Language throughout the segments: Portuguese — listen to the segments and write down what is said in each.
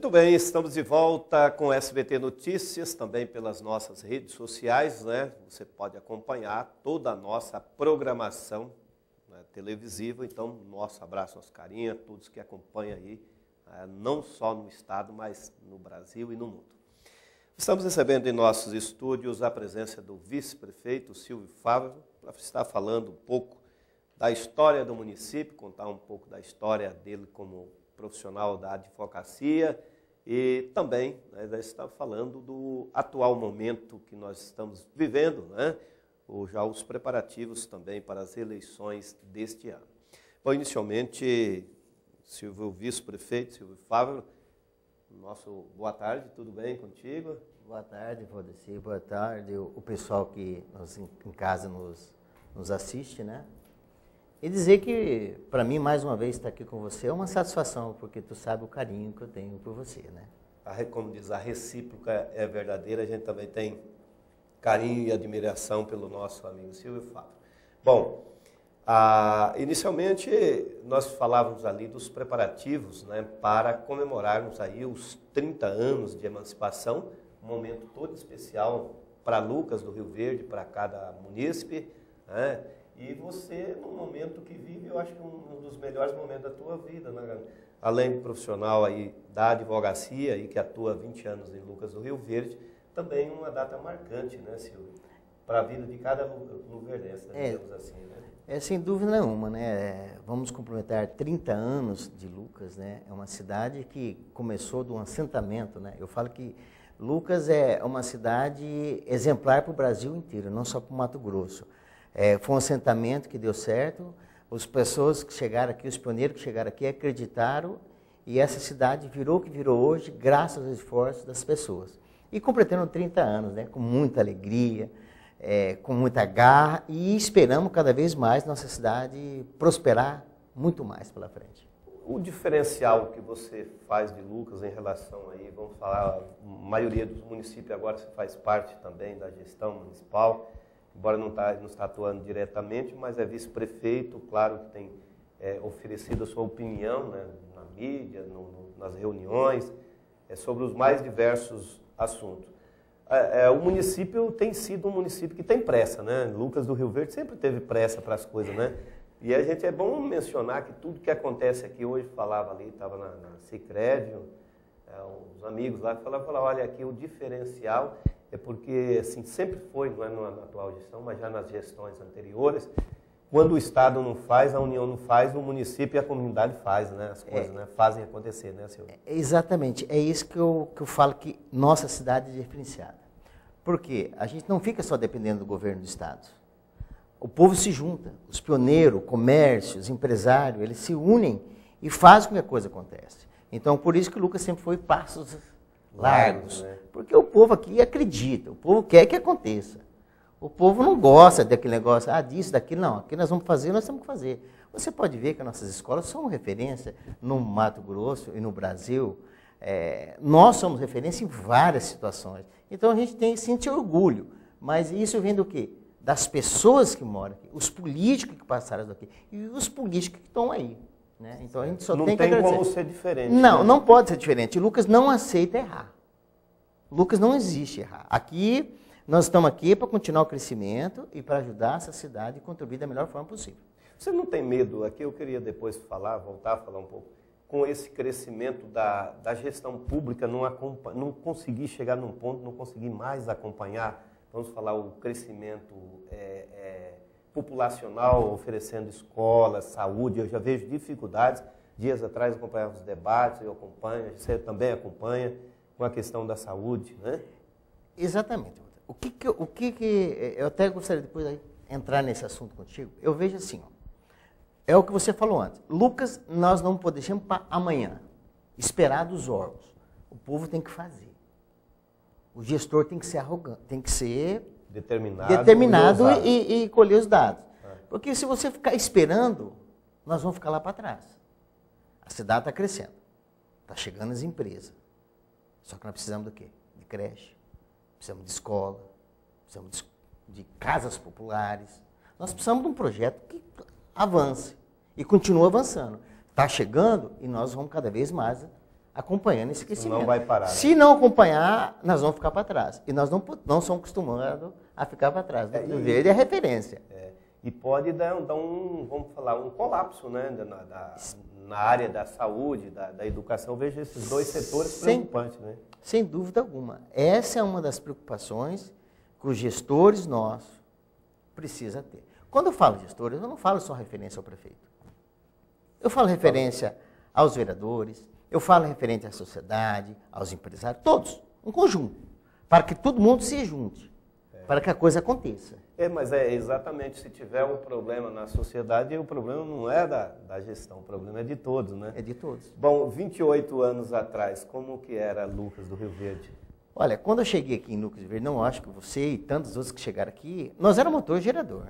Muito bem, estamos de volta com SBT Notícias, também pelas nossas redes sociais, né? Você pode acompanhar toda a nossa programação, né, televisiva. Então, nosso abraço, nosso carinho a todos que acompanham aí, não só no estado, mas no Brasil e no mundo. Estamos recebendo em nossos estúdios a presença do vice-prefeito Silvio Fávaro, para estar falando um pouco da história do município, contar um pouco da história dele como profissional da advocacia e também, né, está falando do atual momento que nós estamos vivendo, né, já os preparativos também para as eleições deste ano. Bom, inicialmente, Silvio, vice-prefeito, Silvio Fávaro, nosso boa tarde, tudo bem contigo? Boa tarde, Valdeci, boa tarde, o pessoal que em casa nos assiste, né? E dizer que, para mim, mais uma vez, estar aqui com você é uma satisfação, porque tu sabe o carinho que eu tenho por você, né? Como diz, a recíproca é verdadeira, a gente também tem carinho e admiração pelo nosso amigo Silvio Fávaro. Bom, inicialmente nós falávamos ali dos preparativos, né, para comemorarmos aí os 30 anos de emancipação, um momento todo especial para Lucas do Rio Verde, para cada munícipe, né? E você, num momento que vive, eu acho que um dos melhores momentos da tua vida, né? Além de profissional aí da advocacia e que atua há 20 anos em Lucas do Rio Verde, também uma data marcante, né, Silvio? Para a vida de cada luverdense, digamos assim, né? Sem dúvida nenhuma, né? Vamos complementar 30 anos de Lucas, né? É uma cidade que começou de um assentamento, né? Eu falo que Lucas é uma cidade exemplar para o Brasil inteiro, não só para o Mato Grosso. Foi um assentamento que deu certo, as pessoas que chegaram aqui, os pioneiros que chegaram aqui acreditaram e essa cidade virou o que virou hoje graças aos esforços das pessoas. E completando 30 anos, né, com muita alegria, com muita garra e esperamos cada vez mais nossa cidade prosperar muito mais pela frente. O diferencial que você faz de Lucas em relação aí, vamos falar, a maioria dos municípios agora você faz parte também da gestão municipal, embora não está atuando diretamente, mas é vice-prefeito, claro que tem oferecido a sua opinião, né, na mídia, nas reuniões, sobre os mais diversos assuntos. O município tem sido um município que tem pressa, né? Lucas do Rio Verde sempre teve pressa para as coisas, né? E a gente é bom mencionar que tudo que acontece aqui, hoje falava ali, estava na Sicredi, os amigos lá falavam, olha, aqui o diferencial é porque, assim, sempre foi, não é na atual gestão, mas já nas gestões anteriores, quando o Estado não faz, a União não faz, o município e a comunidade faz, né? As coisas, né? Fazem acontecer, né, Silvio? Exatamente, é isso que eu falo que nossa cidade é diferenciada. Por quê? A gente não fica só dependendo do governo do Estado. O povo se junta, os pioneiros, o comércio, os empresários, eles se unem e fazem com que a coisa aconteça. Então, por isso que o Lucas sempre foi passos largos, né? Porque o povo aqui acredita, o povo quer que aconteça. O povo não gosta daquele negócio, disso, daquilo, não. Aqui nós vamos fazer, nós temos que fazer. Você pode ver que as nossas escolas são referência no Mato Grosso e no Brasil. Nós somos referência em várias situações. Então a gente tem que sentir orgulho. Mas isso vem do quê? Das pessoas que moram aqui, os políticos que passaram daqui e os políticos que estão aí. Né? Então a gente só tem que agradecer. Não tem como ser diferente. Não, né? Não pode ser diferente. Lucas não aceita errar. Lucas não existe errar. Aqui, nós estamos aqui para continuar o crescimento e para ajudar essa cidade e contribuir da melhor forma possível. Você não tem medo, aqui eu queria depois voltar a falar um pouco, com esse crescimento da gestão pública, não conseguir chegar num ponto, não conseguir mais acompanhar, vamos falar, o crescimento populacional, oferecendo escolas, saúde, eu já vejo dificuldades. Dias atrás eu acompanhava os debates, eu acompanho, você também acompanha, com a questão da saúde, né? Exatamente. O que eu até gostaria depois de entrar nesse assunto contigo, eu vejo assim, é o que você falou antes. Lucas, nós não podemos para amanhã, esperar dos órgãos. O povo tem que fazer. O gestor tem que ser arrogante, tem que ser determinado e colher os dados. Porque se você ficar esperando, nós vamos ficar lá para trás. A cidade está crescendo, está chegando as empresas. Só que nós precisamos do quê? De creche, precisamos de escola, precisamos de casas populares. Nós precisamos de um projeto que avance e continue avançando. Está chegando e nós vamos cada vez mais acompanhando esse crescimento. Não vai parar. Né? Se não acompanhar, nós vamos ficar para trás. E nós não somos acostumados a ficar para trás. O verde é referência. E pode dar vamos falar, um colapso, né, na área da saúde, da educação. Eu vejo esses dois setores preocupantes, né? Sem dúvida alguma. Essa é uma das preocupações que os gestores nossos precisam ter. Quando eu falo gestores, eu não falo só referência ao prefeito. Eu falo referência aos vereadores, eu falo referente à sociedade, aos empresários, todos, um conjunto, para que todo mundo se junte, para que a coisa aconteça. Mas é exatamente, se tiver um problema na sociedade, o problema não é da gestão, o problema é de todos, né? É de todos. Bom, 28 anos atrás, como que era Lucas do Rio Verde? Olha, quando eu cheguei aqui em Lucas do Rio Verde, não acho que você e tantos outros que chegaram aqui, nós éramos motor gerador.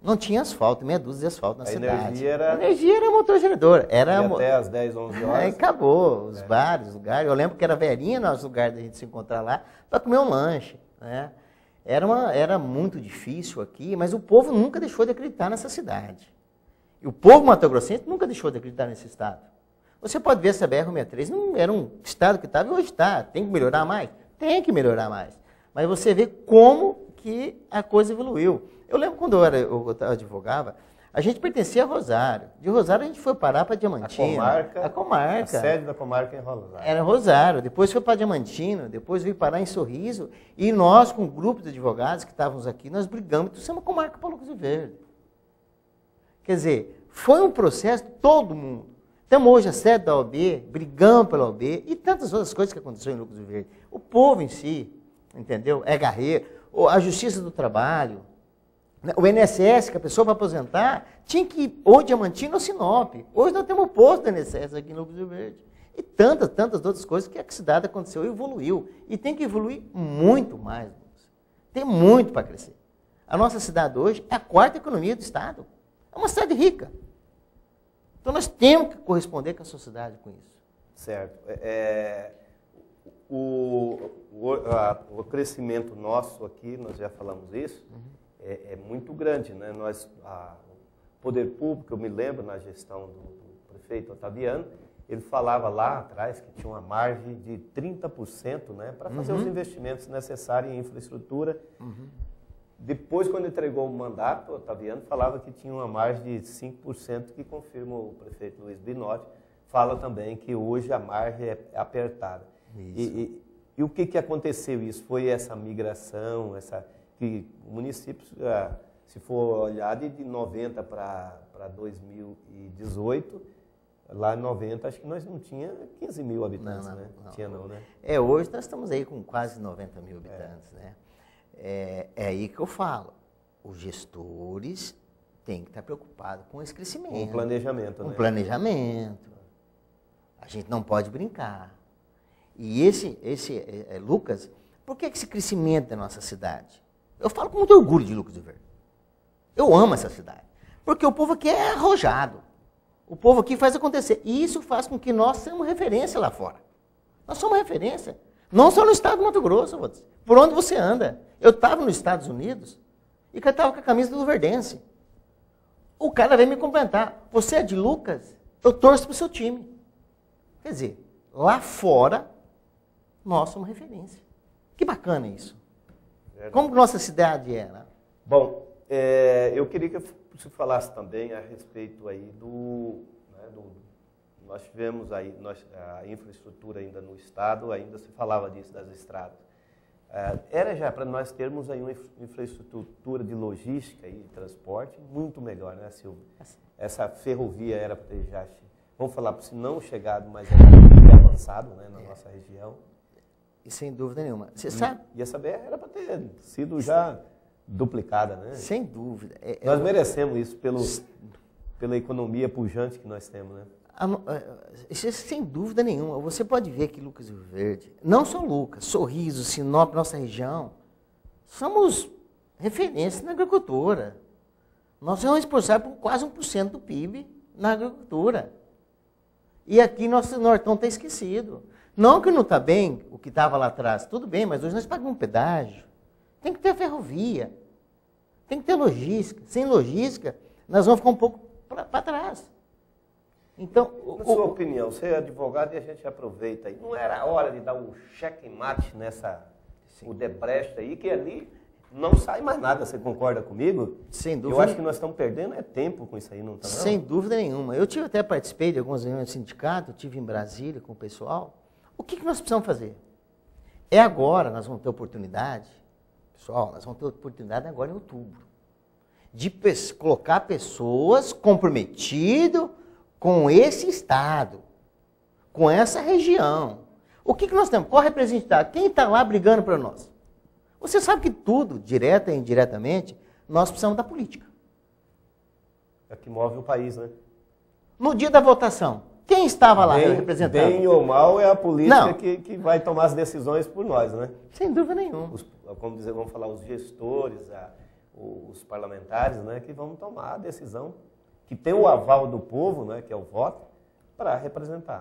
Não tinha asfalto, meia dúzia de asfalto na cidade. A energia era motor gerador. Era até às 10, 11 horas. Aí acabou, os bares, os lugares. Eu lembro que era velhinha nos lugares da gente se encontrar lá para comer um lanche, né? Era muito difícil aqui, mas o povo nunca deixou de acreditar nessa cidade. E o povo mato-grossense nunca deixou de acreditar nesse estado. Você pode ver essa BR-163, não era um estado que estava e hoje está. Tem que melhorar mais? Tem que melhorar mais. Mas você vê como que a coisa evoluiu. Eu lembro quando eu advogava, a gente pertencia a Rosário. De Rosário a gente foi parar para Diamantina. A comarca. A sede da comarca em Rosário. Era Rosário. Depois foi para Diamantina, depois veio parar em Sorriso. E nós, com um grupo de advogados que estávamos aqui, nós brigamos. Trouxemos a comarca para Lucas do Rio Verde. Quer dizer, foi um processo de todo mundo. Temos hoje a sede da OAB, brigamos pela OAB e tantas outras coisas que aconteceram em Lucas do Rio Verde. O povo em si, entendeu? É guerreiro. A Justiça do Trabalho. O INSS, que a pessoa vai aposentar, tinha que ir ou Diamantina ou Sinop. Hoje nós temos o posto do INSS aqui no Rio Verde. E tantas outras coisas que a cidade aconteceu e evoluiu. E tem que evoluir muito mais. Tem muito para crescer. A nossa cidade hoje é a quarta economia do Estado. É uma cidade rica. Então nós temos que corresponder com a sociedade com isso. Certo. O crescimento nosso aqui, nós já falamos isso, é muito grande, né? O poder público, eu me lembro na gestão do prefeito Otaviano, ele falava lá atrás que tinha uma margem de 30%, né, para fazer os investimentos necessários em infraestrutura. Depois, quando entregou o mandato, o Otaviano falava que tinha uma margem de 5%, que confirma o prefeito Luiz Binotti, fala também que hoje a margem é apertada. E o que aconteceu isso? Foi essa migração, que o município, se for olhar de 90 para 2018, lá em 90, acho que nós não tinha 15 mil habitantes, né? Não tinha não, né? Hoje nós estamos aí com quase 90 mil habitantes, né? É aí que eu falo, os gestores têm que estar preocupados com esse crescimento. Com o planejamento, né? Com planejamento. A gente não pode brincar. E Lucas, por que esse crescimento da nossa cidade? Eu falo com muito orgulho de Lucas do Rio Verde. Eu amo essa cidade. Porque o povo aqui é arrojado. O povo aqui faz acontecer. E isso faz com que nós sejamos referência lá fora. Nós somos referência. Não só no estado do Mato Grosso, por onde você anda. Eu estava nos Estados Unidos e estava com a camisa do Luverdense. O cara veio me cumprimentar. Você é de Lucas? Eu torço para o seu time. Quer dizer, lá fora, nós somos referência. Que bacana isso. Verdade. Como nossa cidade é, né? Bom, eu queria que você falasse também a respeito aí nós tivemos aí a infraestrutura ainda no estado, ainda se falava disso, das estradas. Era já para nós termos aí uma infraestrutura de logística e de transporte muito melhor, né, Silvia? Essa ferrovia era para ter já, vamos falar, se não chegado, mas era avançado, né, na nossa região. E sem dúvida nenhuma. Você sabe? E essa BR era para ter sido já duplicada, né? Sem dúvida. Nós merecemos isso pela economia pujante que nós temos, né? Sem dúvida nenhuma. Você pode ver que Lucas do Rio Verde, não só Lucas, Sorriso, Sinop, nossa região, somos referência na agricultura. Nós somos responsáveis por quase 1% do PIB na agricultura. E aqui nosso Nortão está esquecido. Não que não está bem o que estava lá atrás, tudo bem, mas hoje nós pagamos um pedágio. Tem que ter ferrovia, tem que ter logística. Sem logística, nós vamos ficar um pouco para trás. Então, na sua opinião, você é advogado e a gente aproveita aí. Não era a hora de dar um checkmate nessa Odebrecht aí, que ali não sai mais nada, você concorda comigo? Sem dúvida. Eu acho que nós estamos perdendo tempo com isso aí, não está não? Sem dúvida nenhuma. Eu até participei de algumas reuniões do sindicato, estive em Brasília com o pessoal. O que nós precisamos fazer? É agora, nós vamos ter oportunidade, pessoal, nós vamos ter oportunidade agora em outubro, de colocar pessoas comprometidas com esse Estado, com essa região. O que nós temos? Qual representante? Quem está lá brigando para nós? Você sabe que tudo, direta e indiretamente, nós precisamos da política. É que move o país, né? No dia da votação, quem estava lá representando? Bem ou mal é a política que vai tomar as decisões por nós, né? Sem dúvida nenhuma. Vamos falar, os gestores, os parlamentares, né, que vão tomar a decisão, que tem o aval do povo, né, que é o voto, para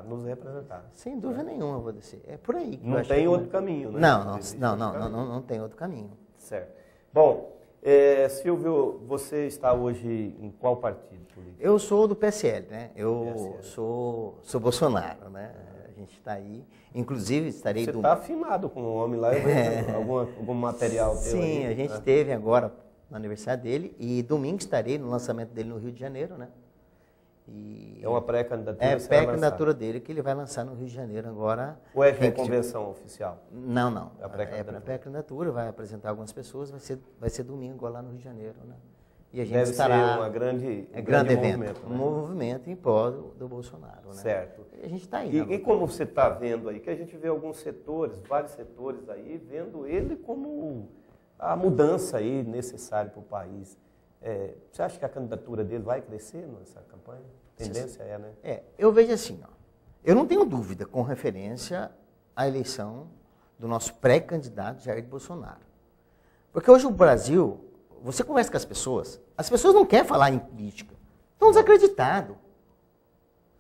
nos representar. Sem dúvida nenhuma, vou dizer. É por aí. Não tem outro caminho, né? Não tem outro caminho. Certo. Bom, Silvio, você está hoje em qual partido político? Eu sou do PSL, né? Eu sou Bolsonaro, né? A gente está aí. Inclusive, estarei... Você está afinado com o homem lá, algum material teu aí? Sim, a gente esteve agora no aniversário dele e domingo estarei no lançamento dele no Rio de Janeiro, né? É uma pré-candidatura? É pré-candidatura dele que ele vai lançar no Rio de Janeiro agora. Ou é convenção oficial? Não. É a pré-candidatura, vai apresentar algumas pessoas, vai ser domingo agora lá no Rio de Janeiro, né? E a gente Deve estará... ser uma grande evento, movimento, né? Um movimento em prol do Bolsonaro, né? Certo. E a gente está aí. E como você está vendo aí, que a gente vê alguns setores, vários setores aí, vendo ele como a mudança aí necessária para o país. Você acha que a candidatura dele vai crescer nessa campanha? A tendência né? Eu vejo assim, ó, eu não tenho dúvida com referência à eleição do nosso pré-candidato Jair Bolsonaro. Porque hoje o Brasil, você conversa com as pessoas não querem falar em política, estão desacreditados.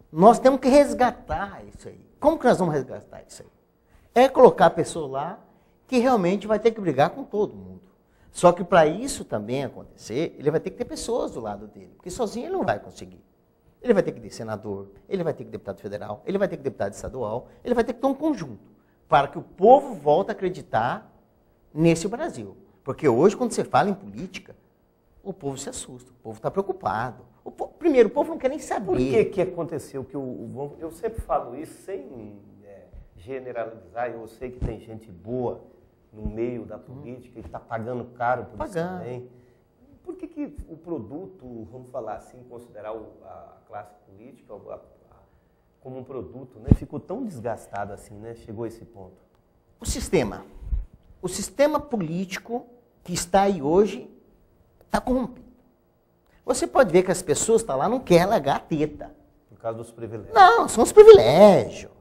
Nós temos que resgatar isso aí. Como que nós vamos resgatar isso aí? É colocar a pessoa lá que realmente vai ter que brigar com todo mundo. Só que para isso também acontecer, ele vai ter que ter pessoas do lado dele, porque sozinho ele não vai conseguir. Ele vai ter que ter senador, ele vai ter que ter deputado federal, ele vai ter que ter deputado estadual, ele vai ter que ter um conjunto, para que o povo volte a acreditar nesse Brasil. Porque hoje, quando você fala em política, o povo se assusta, o povo está preocupado. Primeiro, o povo não quer nem saber. Por que aconteceu? Eu sempre falo isso sem generalizar, eu sei que tem gente boa no meio da política e está pagando caro por isso também. Por que o produto, vamos falar assim, considerar a classe política como um produto, né, ficou tão desgastado assim, né? Chegou a esse ponto. O sistema político que está aí hoje está corrompido. Você pode ver que as pessoas que estão lá não querem largar a teta. Por causa dos privilégios. Não, são os privilégios.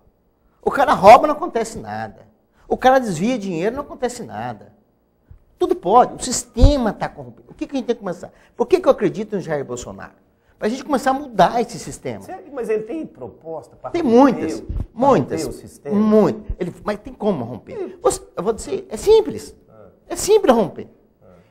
O cara rouba, não acontece nada. O cara desvia dinheiro, não acontece nada. Tudo pode. O sistema está corrompido. O que a gente tem que começar? Por que eu acredito no Jair Bolsonaro? Para a gente começar a mudar esse sistema. Sério? Mas ele tem proposta para romper? Tem muitas. Romper o sistema? Muitas. Mas tem como romper? Eu vou dizer, é simples. É simples romper.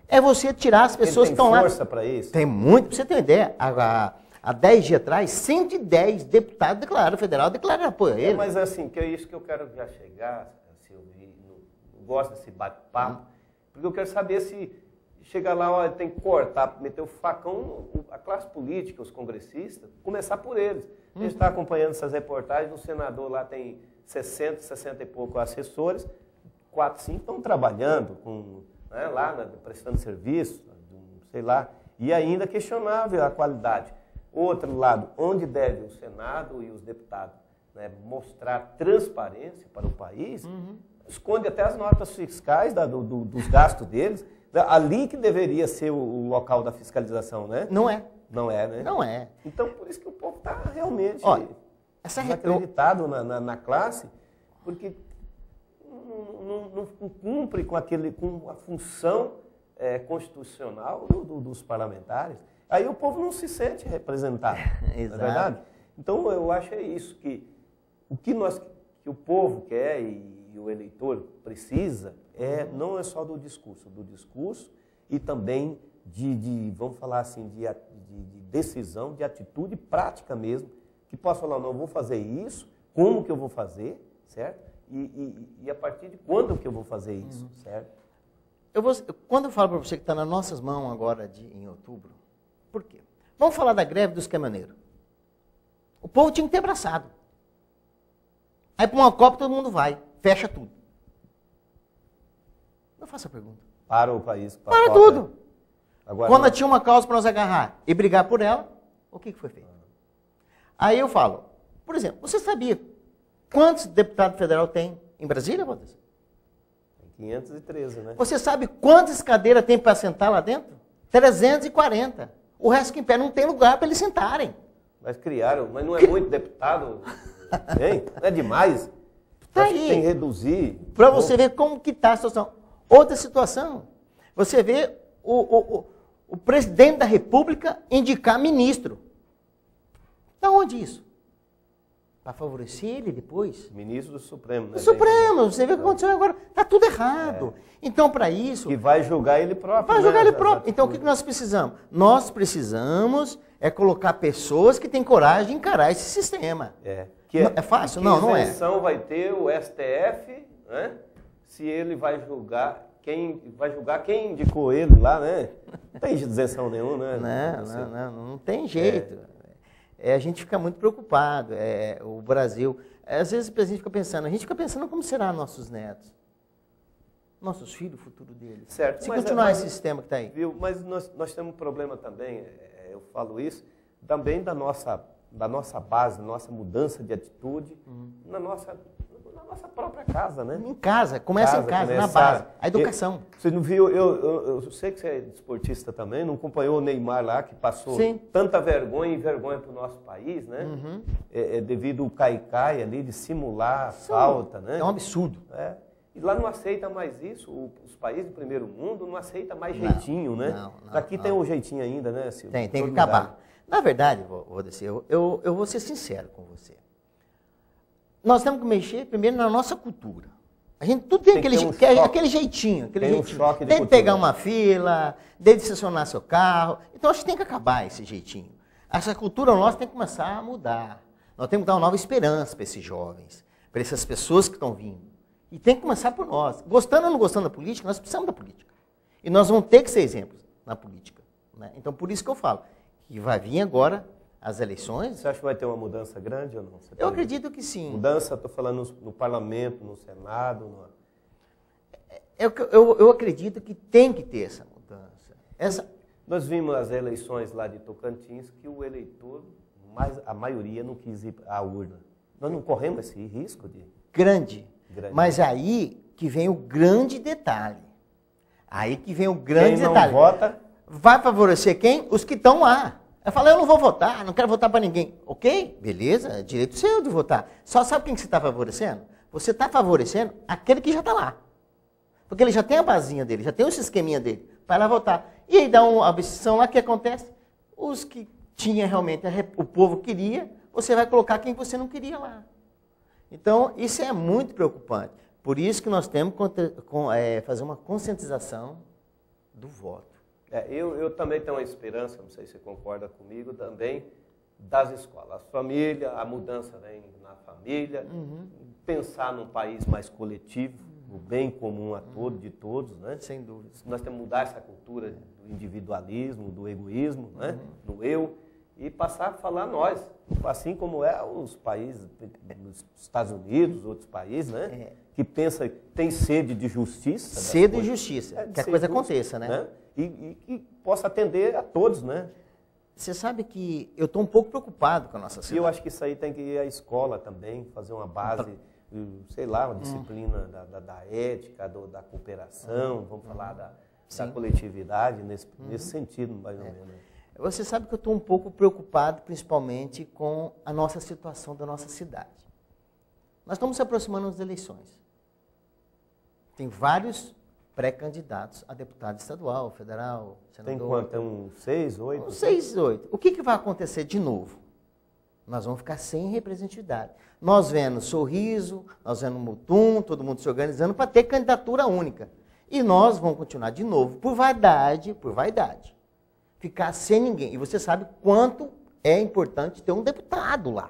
É você tirar as pessoas que estão lá. Tem força para isso? Tem muito. Para você ter uma ideia, há 10 dias atrás, 110 deputados federal declararam apoio a ele. Mas assim, que é isso que eu quero já chegar, Silvio, eu gosto desse bate-papo, porque eu quero saber se chegar lá, olha, tem que cortar, meter o facão, a classe política, os congressistas, começar por eles. A gente está acompanhando essas reportagens, o senador lá tem 60 e pouco assessores, 4, 5 estão trabalhando, prestando serviço, sei lá, e ainda questionável a qualidade. Outro lado, onde deve o Senado e os deputados mostrar transparência para o país, esconde até as notas fiscais dos gastos deles, ali que deveria ser o local da fiscalização, né? Não é. Não é, né? Não é. Então, por isso que o povo está realmente desacreditado na classe, porque não cumpre com a função constitucional dos parlamentares. Aí o povo não se sente representado, Exato. Não é verdade? Então, eu acho isso, que o que o povo quer e o eleitor precisa não é só do discurso e também vamos falar assim, de decisão, de atitude prática mesmo, que possa falar, não, eu vou fazer isso, como que eu vou fazer, certo? E a partir de quando que eu vou fazer isso, certo? Quando eu falo para você que está nas nossas mãos agora em outubro, por quê? Vamos falar da greve dos caminhoneiros. O povo tinha que ter abraçado. Aí para uma Copa todo mundo vai, fecha tudo. Eu faço a pergunta. Para o país. Para tudo. Agora, quando tinha uma causa para nós agarrar e brigar por ela, o que foi feito? Aí eu falo, por exemplo, você sabia quantos deputados federal tem em Brasília, Walter? 513, né? Você sabe quantas cadeiras tem para sentar lá dentro? 340. O resto que em pé não tem lugar para eles sentarem. Mas criaram, mas não é muito deputado, hein? Não é demais? Tá Acho que aí. tem que reduzir. Para você ver como que está a situação. Outra situação, você vê o presidente da República indicar ministro. Da onde isso? Para favorecer ele depois? Ministro do Supremo, né? O Supremo, você vê o que aconteceu agora. Está tudo errado. Então, para isso... Que vai julgar ele próprio. Vai julgar ele próprio. Então, o que nós precisamos? Nós precisamos colocar pessoas que têm coragem de encarar esse sistema. É fácil? Não é. Que isenção vai ter o STF, né? Se ele vai julgar quem indicou ele lá, né? Não tem isenção nenhuma, né? Não tem jeito. A gente fica muito preocupado. O Brasil... Às vezes a gente fica pensando como serão nossos netos. Nossos filhos, o futuro deles. Certo. Se continuar esse sistema que está aí. Viu? Mas nós temos um problema também, eu falo isso, também da nossa base, da nossa mudança de atitude, na nossa própria casa, né? Em casa, começa em casa, na base. A educação. Você não viu, eu sei que você é desportista também, não acompanhou o Neymar lá, que passou tanta vergonha e vergonha para o nosso país, né? Devido ao caicai ali, de simular a falta, né? É um absurdo. E lá não aceita mais isso, os países do primeiro mundo não aceitam mais jeitinho, né? Aqui tem um jeitinho ainda, né, Silvio? Tem que acabar. Na verdade, vou dizer, eu vou ser sincero com você. Nós temos que mexer primeiro na nossa cultura. A gente tudo tem aquele jeitinho. Tem que pegar uma fila, desde estacionar seu carro. Então, acho que tem que acabar esse jeitinho. Essa cultura nossa tem que começar a mudar. Nós temos que dar uma nova esperança para esses jovens, para essas pessoas que estão vindo. E tem que começar por nós. Gostando ou não gostando da política, nós precisamos da política. E nós vamos ter que ser exemplos na política. Né? Então, por isso que eu falo que vai vir agora as eleições. Você acha que vai ter uma mudança grande ou não? Eu acredito que sim. Mudança, estou falando no parlamento, no Senado. Eu acredito que tem que ter essa mudança. Nós vimos as eleições lá de Tocantins que o eleitor, a maioria não quis ir à urna. Nós não corremos esse risco de... Grande. Mas aí que vem o grande detalhe. Quem não vota... Vai favorecer quem? Os que estão lá. Eu falei, eu não vou votar, não quero votar para ninguém. Ok, beleza, é direito seu de votar. Só sabe quem que você está favorecendo? Você está favorecendo aquele que já está lá. Porque ele já tem a basinha dele, já tem o esqueminha dele, para lá votar. E aí dá uma abstenção lá, o que acontece? Os que tinha realmente, o povo queria, você vai colocar quem você não queria lá. Então, isso é muito preocupante. Por isso que nós temos que fazer uma conscientização do voto. Eu também tenho uma esperança, não sei se você concorda comigo, também das escolas. A família, a mudança vem na família, pensar num país mais coletivo, o bem comum de todos, né? Sem dúvida. Nós temos que mudar essa cultura do individualismo, do egoísmo, né? Do eu, e passar a falar nós, assim como os países, nos Estados Unidos, outros países, né? Que pensa, tem sede de justiça. Sede de justiça, que a coisa aconteça, né? E que possa atender a todos, né? Você sabe que eu estou um pouco preocupado com a nossa cidade. E eu acho que isso aí tem que ir à escola também, fazer uma base, sei lá, uma disciplina da ética, da cooperação, vamos falar da coletividade, nesse sentido, mais ou menos. Você sabe que eu estou um pouco preocupado, principalmente com a nossa situação da nossa cidade. Nós estamos se aproximando das eleições. Tem vários pré-candidatos a deputado estadual, federal, senador. Tem quanto? Tem uns 6, 8? Uns 6, 8. O que vai acontecer de novo? Nós vamos ficar sem representatividade. Nós vendo Sorriso, nós vendo Mutum, todo mundo se organizando para ter candidatura única. E nós vamos continuar de novo, por vaidade, ficar sem ninguém. E você sabe quanto é importante ter um deputado lá.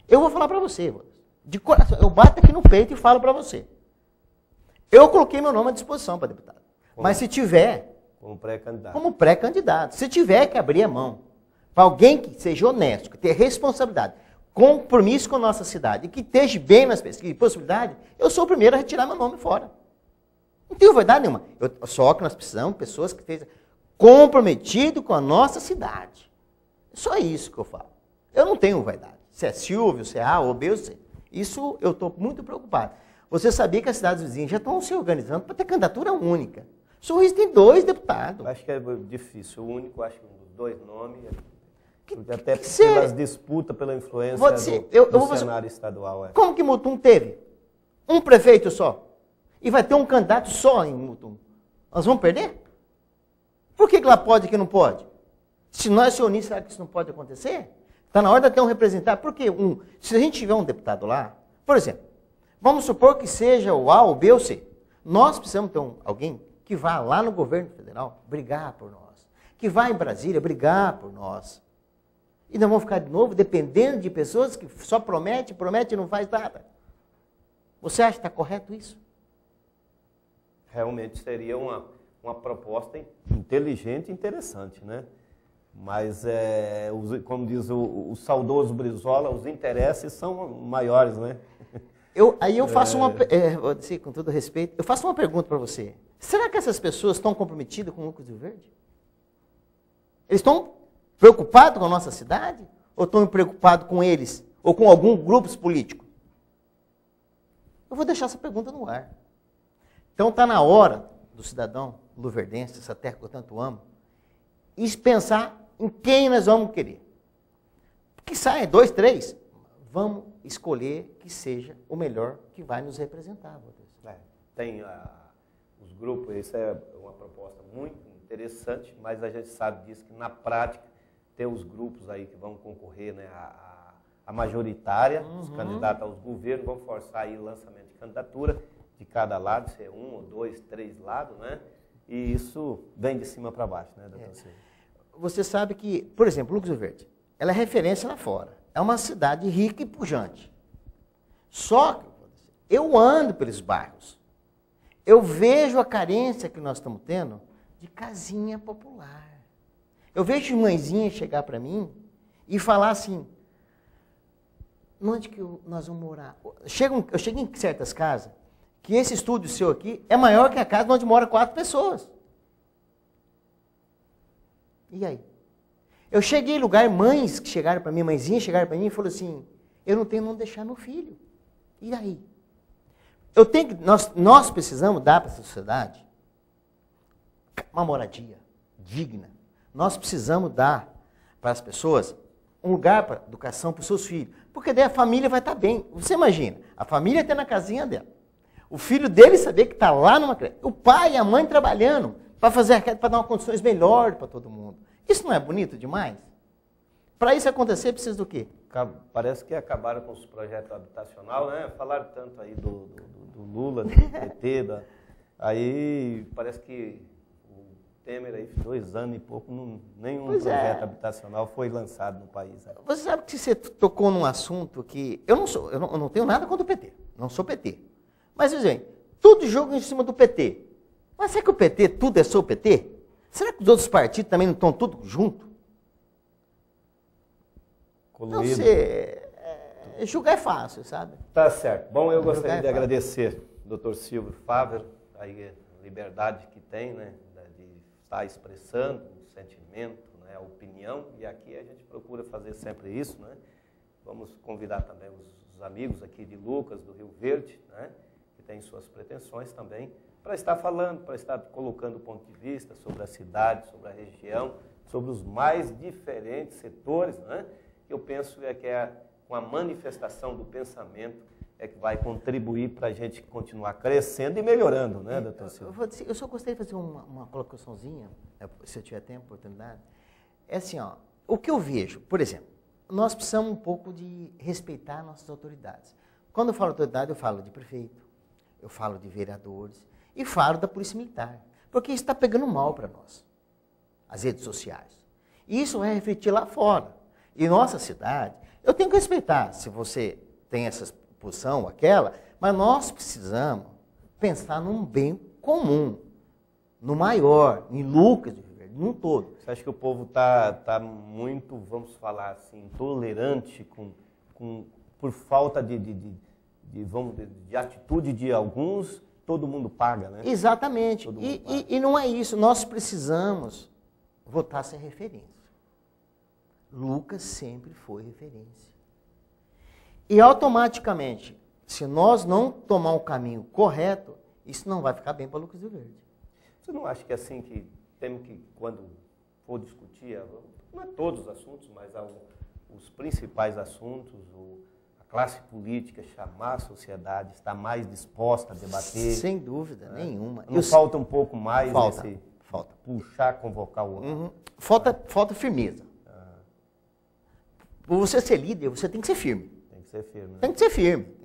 Eu vou falar para você, de coração, eu bato aqui no peito e falo para você. Eu coloquei meu nome à disposição para deputado. Mas se tiver... Como pré-candidato. Como pré-candidato. Se tiver que abrir a mão para alguém que seja honesto, que tenha responsabilidade, compromisso com a nossa cidade, e que esteja bem nas pesquisas e possibilidade, eu sou o primeiro a retirar meu nome fora. Não tenho vaidade nenhuma. Só que nós precisamos de pessoas que estejam comprometidas com a nossa cidade. Só isso que eu falo. Eu não tenho vaidade. Se é Silvio, se é A ou B ou C. Isso eu estou muito preocupado. Você sabia que as cidades vizinhas já estão se organizando para ter candidatura única. Sorriso tem 2 deputados. Acho que é difícil. O único, acho que um dos 2 nomes. Até que pelas disputas, pela influência do cenário estadual. Como que Mutum teve? Um prefeito só. E vai ter um candidato só em Mutum. Nós vamos perder? Por que lá pode e que não pode? Se nós se unirmos, será que isso não pode acontecer? Está na hora de ter um representante. Porque se a gente tiver um deputado lá, por exemplo, vamos supor que seja o A, o B ou o C. Nós precisamos ter alguém que vá lá no governo federal brigar por nós. Que vá em Brasília brigar por nós. E nós vamos ficar de novo dependendo de pessoas que só promete e não faz nada. Você acha que está correto isso? Realmente seria uma proposta inteligente e interessante, né? Mas, como diz o saudoso Brizola, os interesses são maiores, né? Aí eu faço vou dizer com todo respeito, eu faço uma pergunta para você. Será que essas pessoas estão comprometidas com o Núcleo de Rio Verde? Eles estão preocupados com a nossa cidade? Ou estão preocupados com eles? Ou com algum grupo político? Eu vou deixar essa pergunta no ar. Então está na hora do cidadão luverdense, essa terra que eu tanto amo, e pensar em quem nós vamos querer. Que saia 2, 3, vamos escolher que seja o melhor que vai nos representar. Tem os grupos, isso é uma proposta muito interessante, mas a gente sabe disso que na prática tem os grupos aí que vão concorrer, né, a majoritária, os candidatos aos governos vão forçar aí o lançamento de candidatura de cada lado, ser 1 ou 2, 3 lados, né? E isso vem de cima para baixo, né, doutor Silvio? Você sabe que, por exemplo, Lucas do Verde, ela é referência lá fora. É uma cidade rica e pujante. Só que eu ando pelos bairros. Eu vejo a carência que nós estamos tendo de casinha popular. Eu vejo mãezinha chegar para mim e falar assim, onde que nós vamos morar? Eu chego em certas casas que esse estúdio seu aqui é maior que a casa onde mora 4 pessoas. E aí? Eu cheguei em lugar, mães que chegaram para mim, mãezinhas chegaram para mim e falaram assim, eu não tenho onde deixar meu filho. E aí? Nós precisamos dar para a sociedade uma moradia digna. Nós precisamos dar para as pessoas um lugar para educação para os seus filhos. Porque daí a família vai estar bem. Você imagina, a família está na casinha dela. O filho dele saber que está lá numa creche. O pai e a mãe trabalhando para dar uma condições melhores para todo mundo. Isso não é bonito demais? Para isso acontecer, precisa do quê? Parece que acabaram com os projetos habitacional, né? Falaram tanto aí do Lula, do PT, aí parece que o Temer aí, 2 anos e pouco, nenhum projeto habitacional foi lançado no país. Né? Você sabe que você tocou num assunto que eu não tenho nada contra o PT, não sou PT. Mas, veja, tudo jogo em cima do PT. Mas será que o PT, tudo é só o PT? Será que os outros partidos também não estão tudo juntos? Não sei, julgar é fácil, sabe? Tá certo. Bom, eu gostaria de agradecer ao Dr. Silvio Fávero, aí a liberdade que tem, né, de estar expressando o sentimento, né, a opinião, e aqui a gente procura fazer sempre isso, né? Vamos convidar também os amigos aqui de Lucas, do Rio Verde, né, que têm suas pretensões também, para estar falando, para estar colocando o ponto de vista sobre a cidade, sobre a região, sobre os mais diferentes setores, né? Eu penso que com a manifestação do pensamento é que vai contribuir para a gente continuar crescendo e melhorando, né, doutor Silvio? Eu só gostaria de fazer uma colocaçãozinha, se eu tiver tempo, oportunidade. É assim, ó, o que eu vejo, por exemplo, nós precisamos um pouco de respeitar nossas autoridades. Quando eu falo autoridade, eu falo de prefeito, eu falo de vereadores e falo da polícia militar, porque isso está pegando mal para nós, as redes sociais. E isso vai refletir lá fora. E nossa cidade, Eu tenho que respeitar se você tem essa posição, aquela, mas nós precisamos pensar num bem comum, no maior, em Lucas de Rio Verde, num todo. Você acha que o povo tá muito, vamos falar assim, intolerante por falta de atitude de alguns? Todo mundo paga, né? Exatamente. E não é isso. Nós precisamos votar sem referência. Lucas sempre foi referência. E automaticamente, se nós não tomar o caminho correto, isso não vai ficar bem para Lucas do Rio Verde. Você não acha que é assim que temos que, quando for discutir, não é todos os assuntos, mas os principais assuntos, a classe política chamar a sociedade, estar mais disposta a debater? Sem dúvida nenhuma. Não falta um pouco mais falta. Puxar, convocar o outro? Uhum. Falta firmeza. Por você ser líder, você tem que ser firme. Tem que ser firme. Né? Tem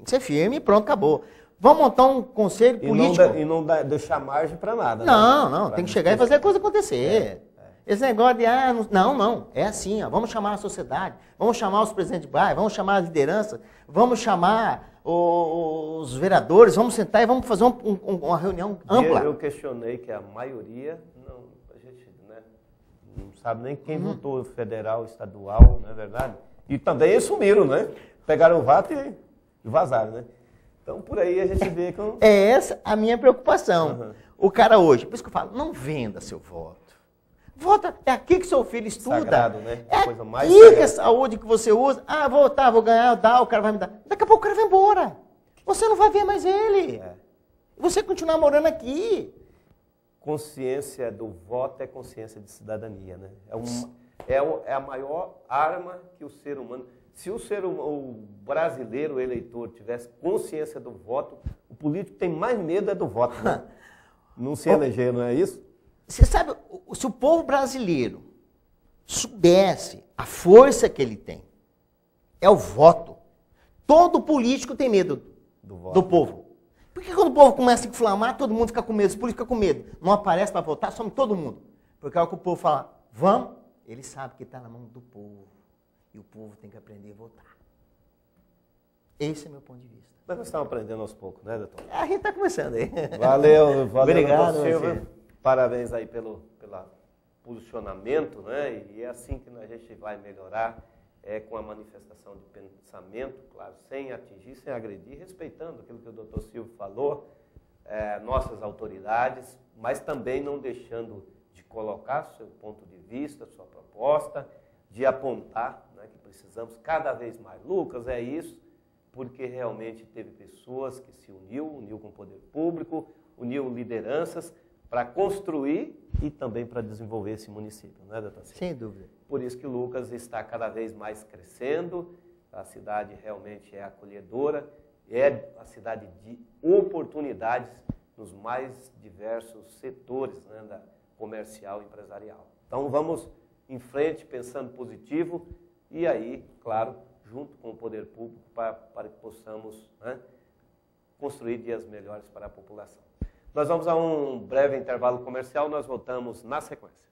que ser firme e pronto, acabou. Vamos montar um conselho político. E não deixar margem para nada. Não, né? Tem que chegar e fazer a coisa acontecer. Esse negócio de, não. É assim, ó, vamos chamar a sociedade, vamos chamar os presidentes de bairro, vamos chamar a liderança, vamos chamar os vereadores, vamos sentar e vamos fazer uma reunião ampla. Eu questionei que a maioria, a gente não sabe nem quem votou federal, estadual, não é verdade? E também eles sumiram, né? Pegaram o voto e vazaram, né? Então, por aí a gente vê que... É essa a minha preocupação. Uhum. O cara hoje, por isso que eu falo, não venda seu voto. Vota, é aqui que seu filho estuda. Sagrado, né? É coisa mais aqui que a saúde que você usa. Vou votar, vou ganhar, o cara vai me dar. Daqui a pouco o cara vai embora. Você não vai ver mais ele. Você continuar morando aqui. Consciência do voto é consciência de cidadania, né? É a maior arma que o ser humano... Se o brasileiro, o eleitor, tivesse consciência do voto, o político tem mais medo do voto, né? Não se eleger, não é isso? Você sabe, se o povo brasileiro soubesse a força que ele tem, é o voto. Todo político tem medo do povo. Porque quando o povo começa a inflamar, todo mundo fica com medo, os políticos ficam com medo. Não aparece para votar, some todo mundo. Porque a hora que o povo fala, vamos, ele sabe que está na mão do povo. E o povo tem que aprender a votar. Esse é meu ponto de vista. Mas nós estamos aprendendo aos poucos, né, doutor? A gente está começando aí. Valeu, Obrigado, doutor Silva. Parabéns aí pelo posicionamento, né? E é assim que a gente vai melhorar, com a manifestação de pensamento, claro, sem atingir, sem agredir, respeitando aquilo que o doutor Silva falou, nossas autoridades, mas também não deixando de colocar seu ponto de vista, sua proposta, de apontar, né, que precisamos cada vez mais. Lucas, é isso, porque realmente teve pessoas que se uniu com o poder público, uniu lideranças para construir e também para desenvolver esse município, não é, doutor Silva? Sem dúvida. Por isso que Lucas está cada vez mais crescendo, a cidade realmente é acolhedora, é a cidade de oportunidades nos mais diversos setores, né, da comercial e empresarial. Então vamos em frente, pensando positivo, e aí, claro, junto com o poder público, para que possamos, né, construir dias melhores para a população. Nós vamos a um breve intervalo comercial, nós voltamos na sequência.